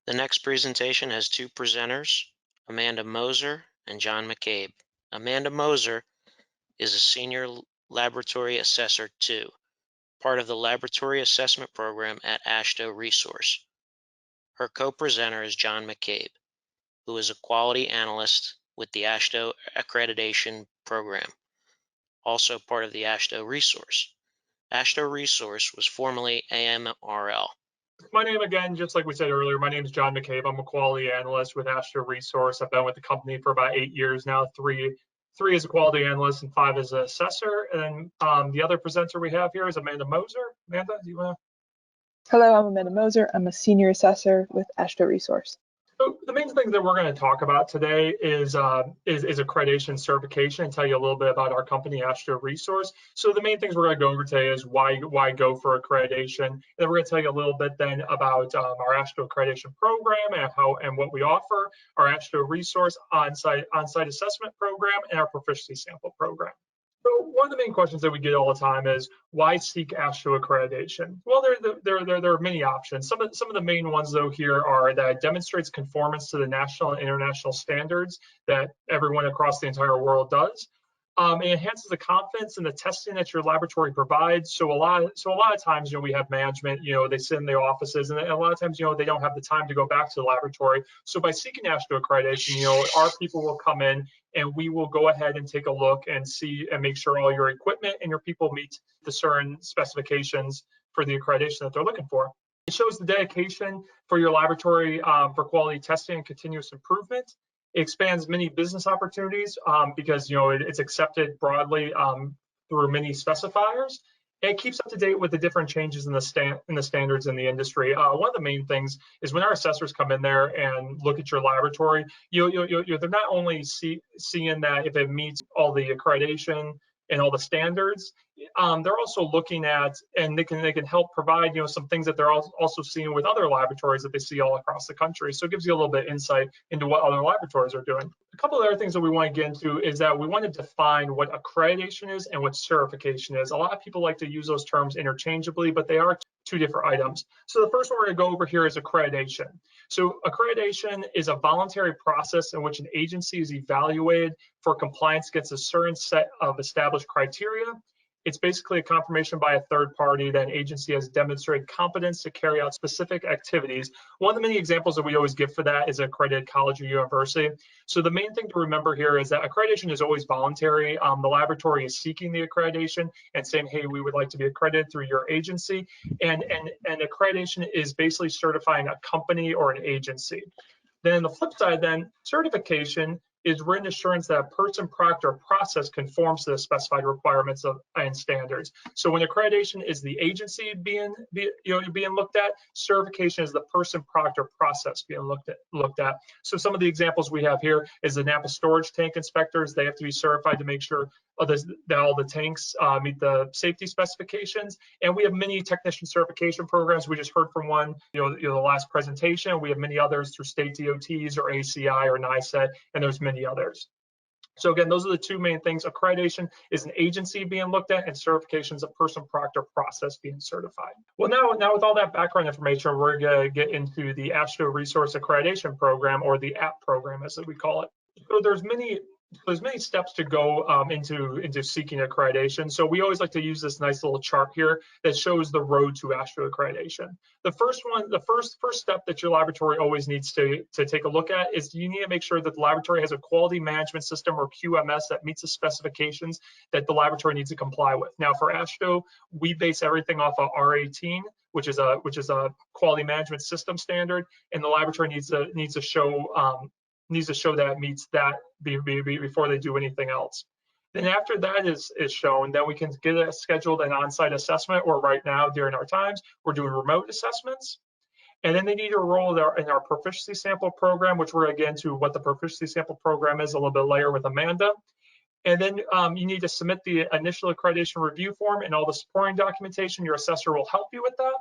The next presentation has two presenters, Amanda Moser and Jon McCabe. Amanda Moser is a Senior Laboratory Assessor 2, part of the Laboratory Assessment Program at AASHTO Resource. Her co-presenter is Jon McCabe, who is a Quality Analyst with the AASHTO Accreditation Program, also part of the AASHTO Resource. AASHTO Resource was formerly AMRL. My name again, just like we said earlier, my name is Jon McCabe. I'm a quality analyst with AASHTO Resource. I've been with the company for about 8 years now, three as a quality analyst and 5 as an assessor. And the other presenter we have here is Amanda Moser. Amanda, do you want to? Hello, I'm Amanda Moser. I'm a senior assessor with AASHTO Resource. So the main thing that we're going to talk about today is accreditation certification, and tell you a little bit about our company, AASHTO Resource. So the main things we're going to go over today is why go for accreditation. And then we're going to tell you a little bit then about our AASHTO accreditation program and what we offer, our AASHTO Resource on-site assessment program, and our proficiency sample program. So one of the main questions that we get all the time is, why seek AASHTO accreditation? Well, there are many options. Some of the main ones though here are that it demonstrates conformance to the national and international standards that everyone across the entire world does. It enhances the confidence in the testing that your laboratory provides. So a lot of times, we have management, they sit in their offices, and a lot of times, they don't have the time to go back to the laboratory. So by seeking AASHTO accreditation, our people will come in and we will go ahead and take a look and see and make sure all your equipment and your people meet the certain specifications for the accreditation that they're looking for. It shows the dedication for your laboratory for quality testing and continuous improvement. It expands many business opportunities because it's accepted broadly through many specifiers. And it keeps up to date with the different changes in the standards in the industry. One of the main things is when our assessors come in there and look at your laboratory, they're not only seeing that if it meets all the accreditation and all the standards, they're also looking at, and they can help provide some things that they're also seeing with other laboratories that they see all across the country. So it gives you a little bit of insight into what other laboratories are doing. A couple of other things that we want to get into is that we want to define what accreditation is and what certification is. A lot of people like to use those terms interchangeably, but they are two different items. So the first one we're going to go over here is accreditation. So accreditation is a voluntary process in which an agency is evaluated for compliance against a certain set of established criteria. It's basically a confirmation by a third party that an agency has demonstrated competence to carry out specific activities. One of the many examples that we always give for that is an accredited college or university. So the main thing to remember here is that accreditation is always voluntary. The laboratory is seeking the accreditation and saying, hey, we would like to be accredited through your agency. And accreditation is basically certifying a company or an agency. Then on the flip side, then certification is written assurance that a person, product, or process conforms to the specified requirements and standards. So when accreditation is the agency being looked at, certification is the person, product, or process being looked at. So some of the examples we have here is the Napa storage tank inspectors. They have to be certified to make sure that all the tanks meet the safety specifications. And we have many technician certification programs. We just heard from one, the last presentation. We have many others through state DOTs or ACI or NICET, and there's many others. So again, those are the two main things. Accreditation is an agency being looked at, and certification is a person, product, or process being certified. Well, now with all that background information, we're going to get into the AASHTO Resource Accreditation Program, or the APP program as we call it. So there's many steps to go into seeking accreditation. So we always like to use this nice little chart here that shows the road to AASHTO accreditation. The first step that your laboratory always needs to take a look at is you need to make sure that the laboratory has a quality management system, or QMS, that meets the specifications that the laboratory needs to comply with. Now for AASHTO, we base everything off of R18, which is a quality management system standard, and the laboratory needs to show that it meets that before they do anything else. Then after that is shown, then we can get scheduled an on-site assessment, or right now during our times, we're doing remote assessments. And then they need to enroll in our proficiency sample program, which we're going to get into what the proficiency sample program is a little bit later with Amanda. And then you need to submit the initial accreditation review form and all the supporting documentation. Your assessor will help you with that.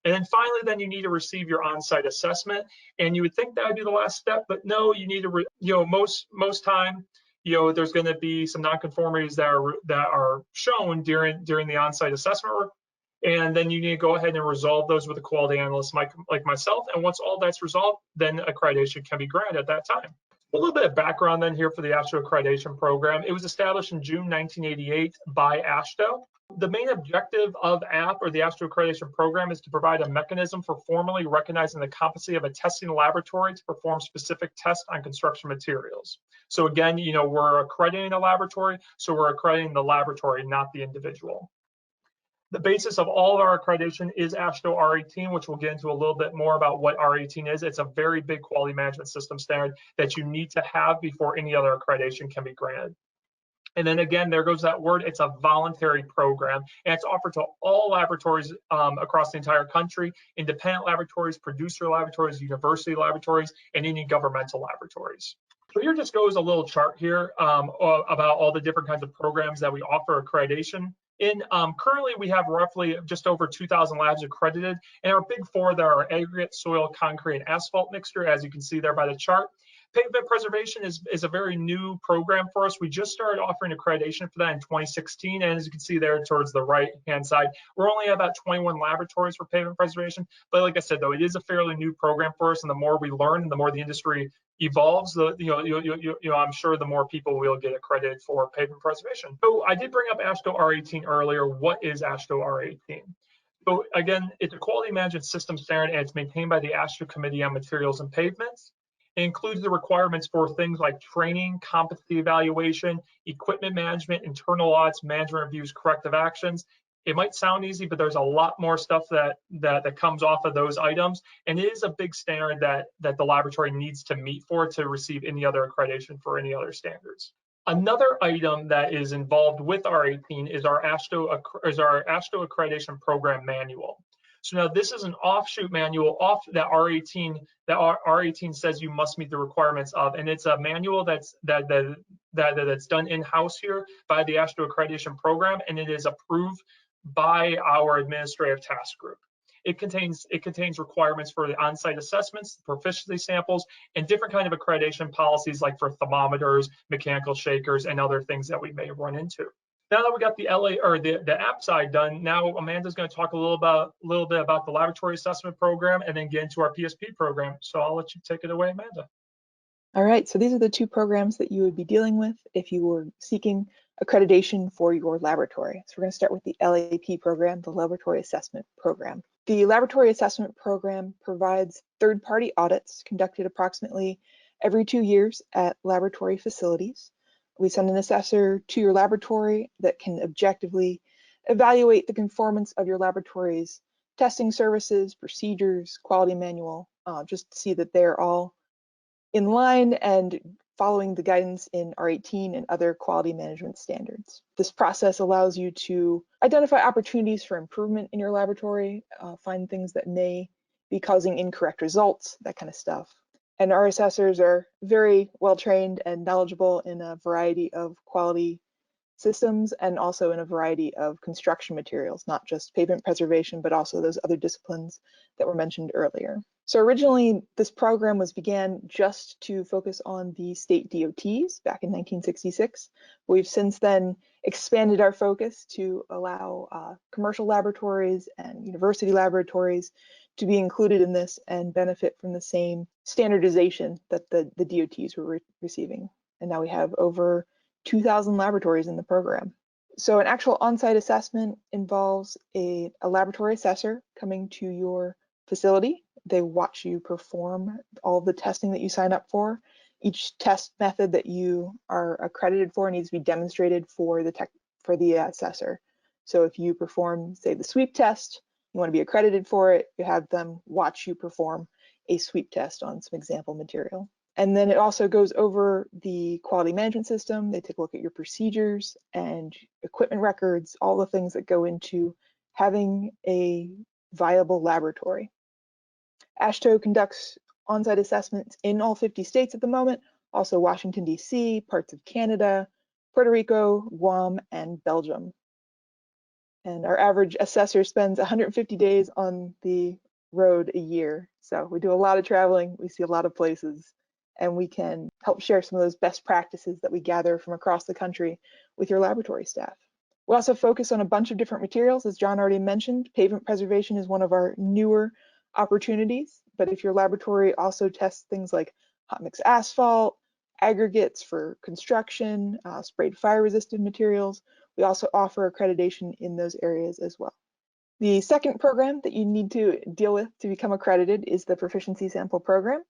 And then finally, then you need to receive your on-site assessment. And you would think that would be the last step, but no, you need to, most time, there's going to be some nonconformities that are shown during the on-site assessment And then you need to go ahead and resolve those with a quality analyst like myself. And once all that's resolved, then accreditation can be granted at that time. A little bit of background then here for the AASHTO accreditation program. It was established in June 1988 by AASHTO. The main objective of AAP, or the AASHTO accreditation program, is to provide a mechanism for formally recognizing the competency of a testing laboratory to perform specific tests on construction materials. So again, we're accrediting a laboratory, so we're accrediting the laboratory, not the individual. The basis of all of our accreditation is AASHTO R18, which we'll get into a little bit more about what R18 is. It's a very big quality management system standard that you need to have before any other accreditation can be granted. And then again, there goes that word, it's a voluntary program, and it's offered to all laboratories across the entire country, independent laboratories, producer laboratories, university laboratories, and any governmental laboratories. So here just goes a little chart here about all the different kinds of programs that we offer accreditation in. Currently, we have roughly just over 2,000 labs accredited, and our big four there are aggregate, soil, concrete, and asphalt mixture, as you can see there by the chart. Pavement preservation is a very new program for us. We just started offering accreditation for that in 2016, and as you can see there towards the right-hand side, we're only at about 21 laboratories for pavement preservation. But like I said, though, it is a fairly new program for us, and the more we learn, and the more the industry evolves, I'm sure the more people will get accredited for pavement preservation. So I did bring up AASHTO R18 earlier. What is AASHTO R18? So again, it's a quality management system standard, and it's maintained by the AASHTO Committee on Materials and Pavements. It includes the requirements for things like training, competency evaluation, equipment management, internal audits, management reviews, corrective actions. It might sound easy, but there's a lot more stuff that comes off of those items. And it is a big standard that the laboratory needs to meet for to receive any other accreditation for any other standards. Another item that is involved with R18 is our AASHTO accreditation program manual. So now this is an offshoot manual off that R18 says you must meet the requirements of, and it's a manual that's done in-house here by the AASHTO accreditation program, and it is approved by our administrative task group. It contains requirements for the on-site assessments, proficiency samples, and different kind of accreditation policies like for thermometers, mechanical shakers, and other things that we may run into. Now that we got the app side done, now Amanda's going to talk a little bit about the laboratory assessment program and then get into our PSP program. So I'll let you take it away, Amanda. All right, so these are the two programs that you would be dealing with if you were seeking accreditation for your laboratory. So we're going to start with the LAP program, the Laboratory Assessment Program. The Laboratory Assessment Program provides third-party audits conducted approximately every 2 years at laboratory facilities. We send an assessor to your laboratory that can objectively evaluate the conformance of your laboratory's testing services, procedures, quality manual, just to see that they're all in line and following the guidance in R18 and other quality management standards. This process allows you to identify opportunities for improvement in your laboratory, find things that may be causing incorrect results, that kind of stuff. And our assessors are very well trained and knowledgeable in a variety of quality systems and also in a variety of construction materials, not just pavement preservation, but also those other disciplines that were mentioned earlier. So originally, this program began just to focus on the state DOTs back in 1966. We've since then expanded our focus to allow commercial laboratories and university laboratories to be included in this and benefit from the same standardization that the DOTs were receiving. And now we have over 2,000 laboratories in the program. So an actual on-site assessment involves a laboratory assessor coming to your facility. They watch you perform all the testing that you sign up for. Each test method that you are accredited for needs to be demonstrated for the assessor. So if you perform, say, the sweep test, you want to be accredited for it, you have them watch you perform a sweep test on some example material. And then it also goes over the quality management system. They take a look at your procedures and equipment records, all the things that go into having a viable laboratory. AASHTO conducts on-site assessments in all 50 states at the moment, also Washington, D.C., parts of Canada, Puerto Rico, Guam, and Belgium. And our average assessor spends 150 days on the road a year. So we do a lot of traveling, we see a lot of places, and we can help share some of those best practices that we gather from across the country with your laboratory staff. We also focus on a bunch of different materials, as John already mentioned. Pavement preservation is one of our newer opportunities, but if your laboratory also tests things like hot mix asphalt, aggregates for construction, sprayed fire-resistant materials, we also offer accreditation in those areas as well. The second program that you need to deal with to become accredited is the Proficiency Sample Program.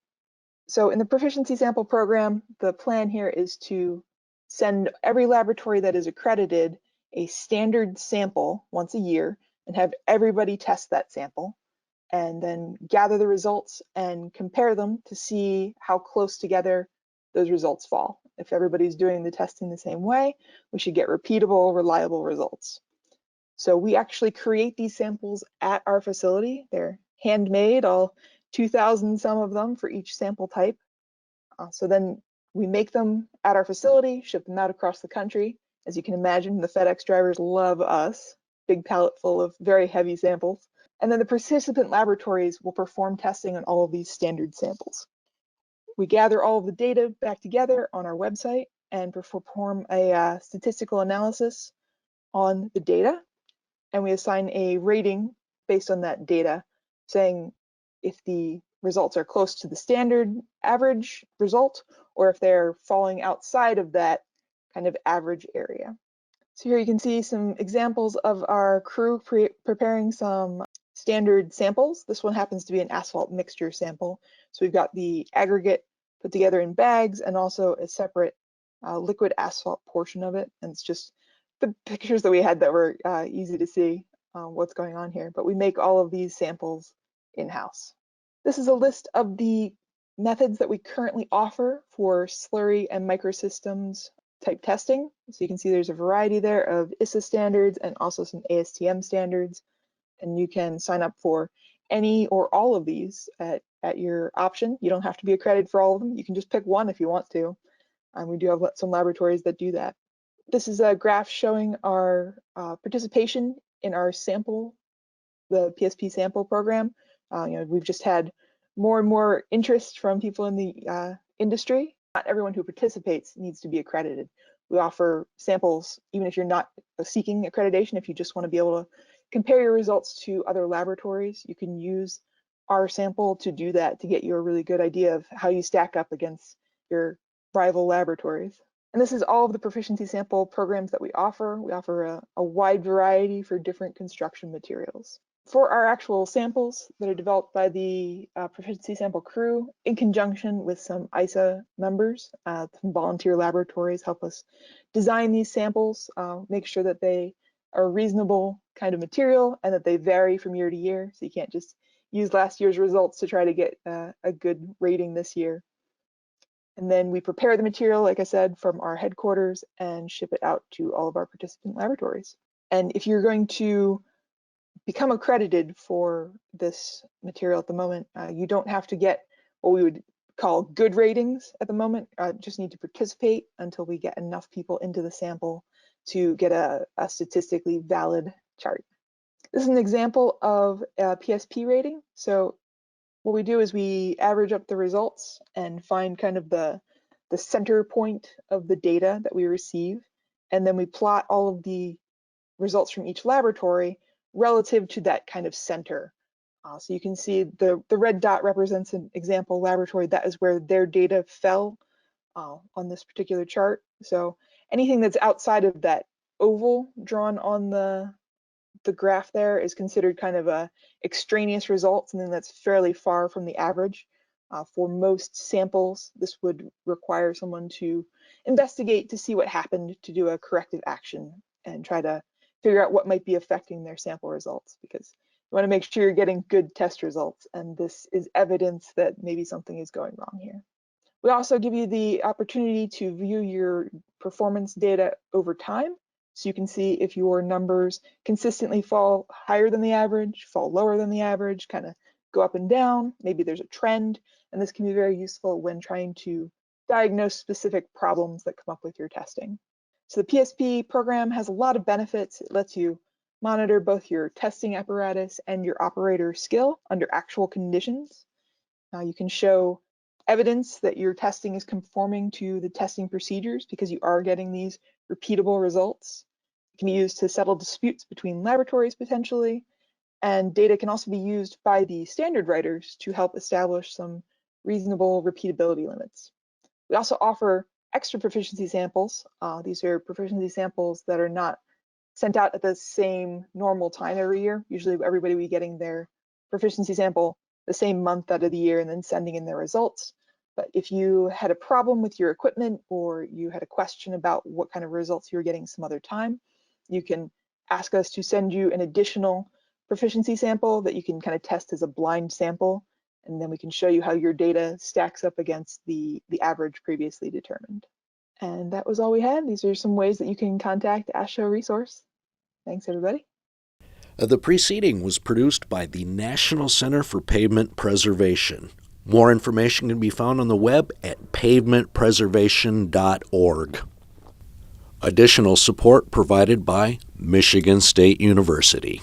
So in the Proficiency Sample Program, the plan here is to send every laboratory that is accredited a standard sample once a year and have everybody test that sample and then gather the results and compare them to see how close together those results fall. If everybody's doing the testing the same way, we should get repeatable, reliable results. So we actually create these samples at our facility. They're handmade, all 2,000 some of them for each sample type. So then we make them at our facility, ship them out across the country. As you can imagine, the FedEx drivers love us. Big pallet full of very heavy samples. And then the participant laboratories will perform testing on all of these standard samples. We gather all of the data back together on our website and perform a statistical analysis on the data. And we assign a rating based on that data, saying if the results are close to the standard average result, or if they're falling outside of that kind of average area. So here you can see some examples of our crew preparing some standard samples. This one happens to be an asphalt mixture sample. So we've got the aggregate put together in bags and also a separate liquid asphalt portion of it. And it's just the pictures that we had that were easy to see what's going on here. But we make all of these samples in-house. This is a list of the methods that we currently offer for slurry and microsystems type testing. So you can see there's a variety there of ISA standards and also some ASTM standards. And you can sign up for any or all of these at your option. You don't have to be accredited for all of them. You can just pick one if you want to. We do have some laboratories that do that. This is a graph showing our participation in our sample, the PSP sample program. We've just had more and more interest from people in the industry. Not everyone who participates needs to be accredited. We offer samples even if you're not seeking accreditation. If you just want to be able to compare your results to other laboratories, you can use our sample to do that, to get you a really good idea of how you stack up against your rival laboratories. And this is all of the proficiency sample programs that we offer. We offer a wide variety for different construction materials. For our actual samples that are developed by the proficiency sample crew, in conjunction with some ISA members, some volunteer laboratories help us design these samples, make sure that they are a reasonable kind of material and that they vary from year to year. So you can't just use last year's results to try to get a good rating this year. And then we prepare the material, like I said, from our headquarters and ship it out to all of our participant laboratories. And if you're going to become accredited for this material at the moment, you don't have to get what we would call good ratings at the moment. Just need to participate until we get enough people into the sample to get a statistically valid chart. This is an example of a PSP rating. So what we do is we average up the results and find kind of the center point of the data that we receive. And then we plot all of the results from each laboratory relative to that kind of center. So you can see the red dot represents an example laboratory. That is where their data fell on this particular chart. So anything that's outside of that oval drawn on the graph there is considered kind of a extraneous result, something that's fairly far from the average. For most samples, this would require someone to investigate to see what happened, to do a corrective action and try to figure out what might be affecting their sample results, because you want to make sure you're getting good test results, and this is evidence that maybe something is going wrong here. We also give you the opportunity to view your performance data over time. So you can see if your numbers consistently fall higher than the average, fall lower than the average, kind of go up and down. Maybe there's a trend, and this can be very useful when trying to diagnose specific problems that come up with your testing. So the PSP program has a lot of benefits. It lets you monitor both your testing apparatus and your operator skill under actual conditions. You can show evidence that your testing is conforming to the testing procedures because you are getting these repeatable results. It can be used to settle disputes between laboratories potentially, and data can also be used by the standard writers to help establish some reasonable repeatability limits. We also offer extra proficiency samples. These are proficiency samples that are not sent out at the same normal time every year. Usually everybody will be getting their proficiency sample the same month out of the year and then sending in their results. But if you had a problem with your equipment or you had a question about what kind of results you were getting some other time, you can ask us to send you an additional proficiency sample that you can kind of test as a blind sample, and then we can show you how your data stacks up against the average previously determined. And that was all we had. These are some ways that you can contact AASHTO resource. Thanks, everybody. The preceding was produced by the National Center for Pavement Preservation. More information can be found on the web at pavementpreservation.org. Additional support provided by Michigan State University.